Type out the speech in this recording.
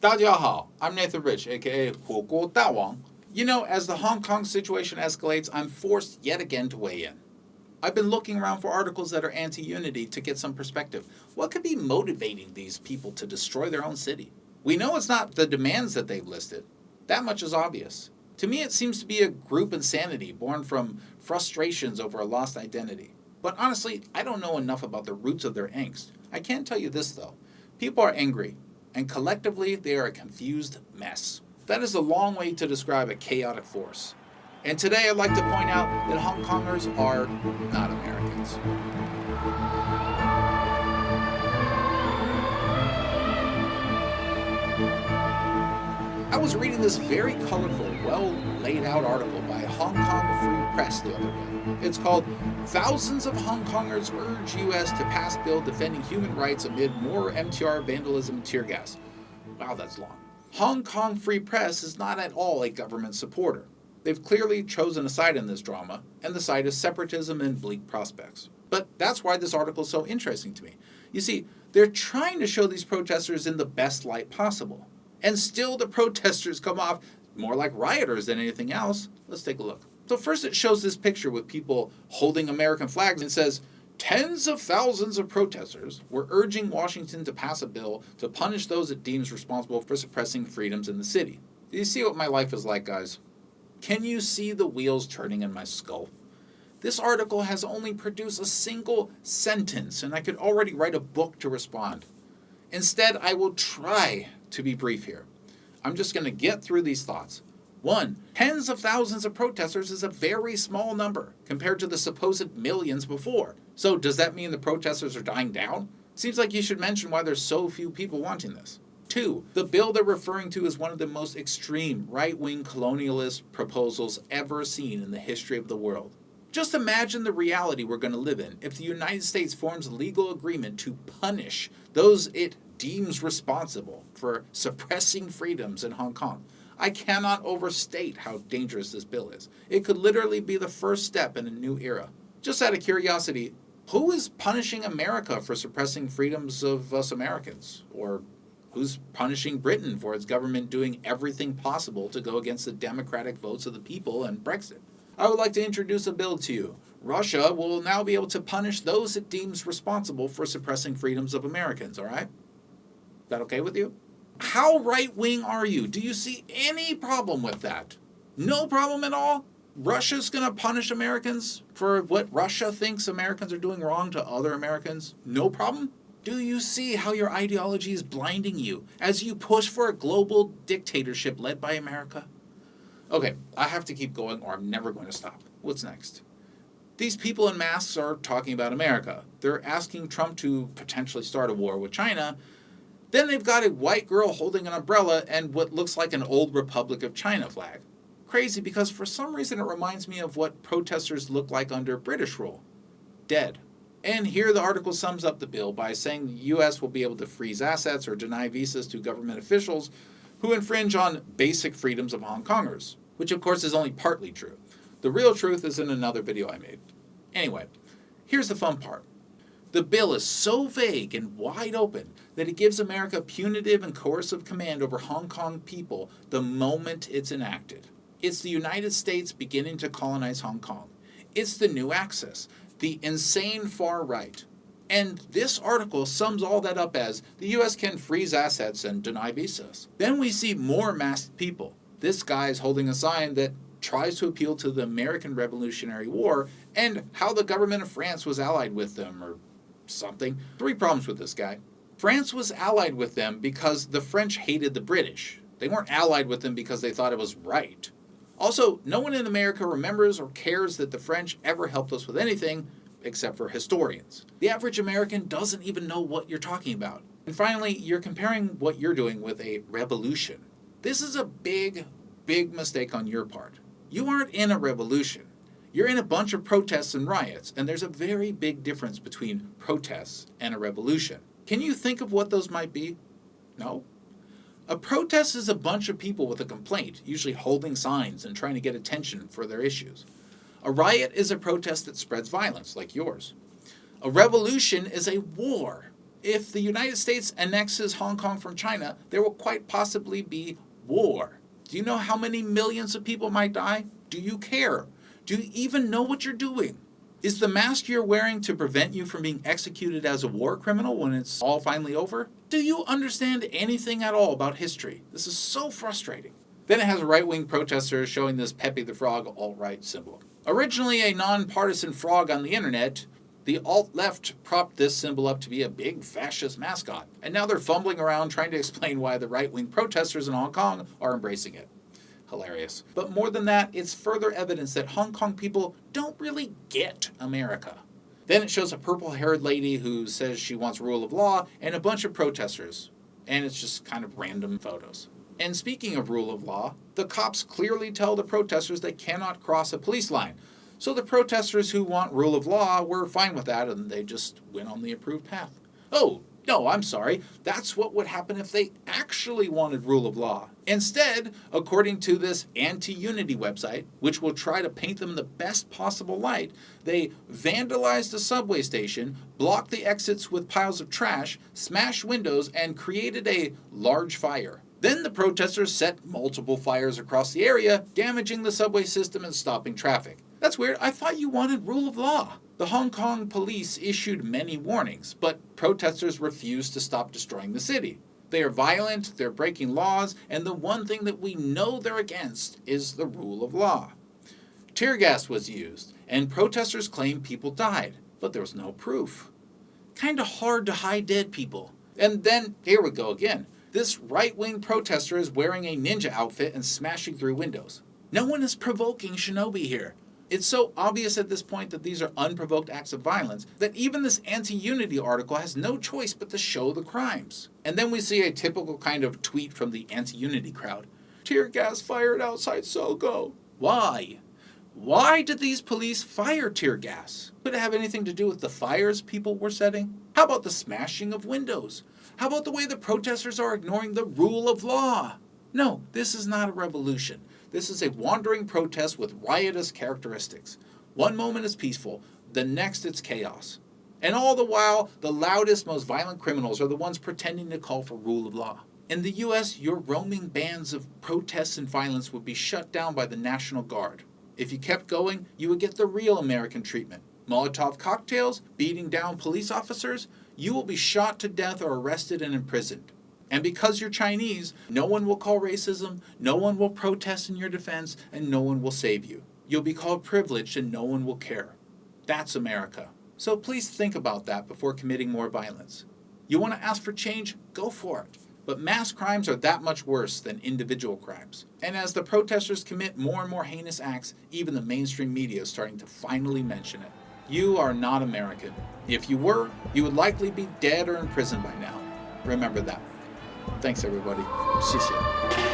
大家好, I'm Nathan Rich, aka 火锅大王. You know, as the Hong Kong situation escalates, I'm forced yet again to weigh in. I've been looking around for articles that are anti-unity to get some perspective. What could be motivating these people to destroy their own city? We know it's not the demands that they've listed. That much is obvious. To me, it seems to be a group insanity born from frustrations over a lost identity. But honestly, I don't know enough about the roots of their angst. I can tell you this, though. People are angry, and collectively they are a confused mess. That is a long way to describe a chaotic force. And today I'd like to point out that Hong Kongers are not Americans. I was reading this very colorful, well laid out article by Hong Kong Free Press the other day. It's called "Thousands of Hong Kongers Urge U.S. to Pass Bill Defending Human Rights Amid More MTR Vandalism and Tear Gas." Wow, that's long. Hong Kong Free Press is not at all a government supporter. They've clearly chosen a side in this drama, and the side is separatism and bleak prospects. But that's why this article is so interesting to me. You see, they're trying to show these protesters in the best light possible. And still the protesters come off more like rioters than anything else. Let's take a look. So first it shows this picture with people holding American flags and says, tens of thousands of protesters were urging Washington to pass a bill to punish those it deems responsible for suppressing freedoms in the city. Do you see what my life is like, guys? Can you see the wheels turning in my skull? This article has only produced a single sentence, and I could already write a book to respond. Instead, I will try to be brief here. I'm just going to get through these thoughts. 1. Tens of thousands of protesters is a very small number compared to the supposed millions before. So does that mean the protesters are dying down? Seems like you should mention why there's so few people wanting this. 2. The bill they're referring to is one of the most extreme right-wing colonialist proposals ever seen in the history of the world. Just imagine the reality we're going to live in if the United States forms a legal agreement to punish those it deems responsible for suppressing freedoms in Hong Kong. I cannot overstate how dangerous this bill is. It could literally be the first step in a new era. Just out of curiosity, who is punishing America for suppressing freedoms of us Americans? Or who's punishing Britain for its government doing everything possible to go against the democratic votes of the people and Brexit? I would like to introduce a bill to you. Russia will now be able to punish those it deems responsible for suppressing freedoms of Americans, all right? Is that okay with you? How right-wing are you? Do you see any problem with that? No problem at all? Russia's going to punish Americans for what Russia thinks Americans are doing wrong to other Americans? No problem? Do you see how your ideology is blinding you as you push for a global dictatorship led by America? Okay, I have to keep going or I'm never going to stop. What's next? These people in masks are talking about America. They're asking Trump to potentially start a war with China. Then they've got a white girl holding an umbrella and what looks like an old Republic of China flag. Crazy because for some reason it reminds me of what protesters look like under British rule. Dead. And here the article sums up the bill by saying the U.S. will be able to freeze assets or deny visas to government officials who infringe on basic freedoms of Hong Kongers, which of course is only partly true. The real truth is in another video I made. Anyway, here's the fun part. The bill is so vague and wide open that it gives America punitive and coercive command over Hong Kong people the moment it's enacted. It's the United States beginning to colonize Hong Kong. It's the new Axis, the insane far right. And this article sums all that up as the U.S. can freeze assets and deny visas. Then we see more masked people. This guy is holding a sign that tries to appeal to the American Revolutionary War and how the government of France was allied with them or something. 3 problems with this guy. France was allied with them because the French hated the British. They weren't allied with them because they thought it was right. Also, no one in America remembers or cares that the French ever helped us with anything except for historians. The average American doesn't even know what you're talking about. And finally, you're comparing what you're doing with a revolution. This is a big, big mistake on your part. You aren't in a revolution. You're in a bunch of protests and riots, and there's a very big difference between protests and a revolution. Can you think of what those might be? No? A protest is a bunch of people with a complaint, usually holding signs and trying to get attention for their issues. A riot is a protest that spreads violence, like yours. A revolution is a war. If the United States annexes Hong Kong from China, there will quite possibly be war. Do you know how many millions of people might die? Do you care? Do you even know what you're doing? Is the mask you're wearing to prevent you from being executed as a war criminal when it's all finally over? Do you understand anything at all about history? This is so frustrating. Then it has right-wing protesters showing this Pepe the Frog alt-right symbol. Originally a non-partisan frog on the internet, the alt-left propped this symbol up to be a big fascist mascot. And now they're fumbling around trying to explain why the right-wing protesters in Hong Kong are embracing it. Hilarious. But more than that, it's further evidence that Hong Kong people don't really get America. Then it shows a purple-haired lady who says she wants rule of law and a bunch of protesters. And it's just kind of random photos. And speaking of rule of law, the cops clearly tell the protesters they cannot cross a police line. So the protesters who want rule of law were fine with that and they just went on the approved path. Oh, no, I'm sorry. That's what would happen if they actually wanted rule of law. Instead, according to this anti-unity website, which will try to paint them in the best possible light, they vandalized the subway station, blocked the exits with piles of trash, smashed windows, and created a large fire. Then the protesters set multiple fires across the area, damaging the subway system and stopping traffic. That's weird. I thought you wanted rule of law. The Hong Kong police issued many warnings, but protesters refused to stop destroying the city. They are violent, they're breaking laws, and the one thing that we know they're against is the rule of law. Tear gas was used, and protesters claim people died, but there was no proof. Kinda hard to hide dead people. And then, here we go again. This right-wing protester is wearing a ninja outfit and smashing through windows. No one is provoking shinobi here. It's so obvious at this point that these are unprovoked acts of violence that even this anti-unity article has no choice but to show the crimes. And then we see a typical kind of tweet from the anti-unity crowd. Tear gas fired outside Sogo. Why? Why did these police fire tear gas? Could it have anything to do with the fires people were setting? How about the smashing of windows? How about the way the protesters are ignoring the rule of law? No, this is not a revolution. This is a wandering protest with riotous characteristics. One moment is peaceful, the next it's chaos. And all the while, the loudest, most violent criminals are the ones pretending to call for rule of law. In the US, your roaming bands of protests and violence would be shut down by the National Guard. If you kept going, you would get the real American treatment. Molotov cocktails, beating down police officers, you will be shot to death or arrested and imprisoned. And because you're Chinese, no one will call racism, no one will protest in your defense, and no one will save you. You'll be called privileged and no one will care. That's America. So please think about that before committing more violence. You want to ask for change? Go for it. But mass crimes are that much worse than individual crimes. And as the protesters commit more and more heinous acts, even the mainstream media is starting to finally mention it. You are not American. If you were, you would likely be dead or in prison by now. Remember that. Thanks, everybody. 谢谢.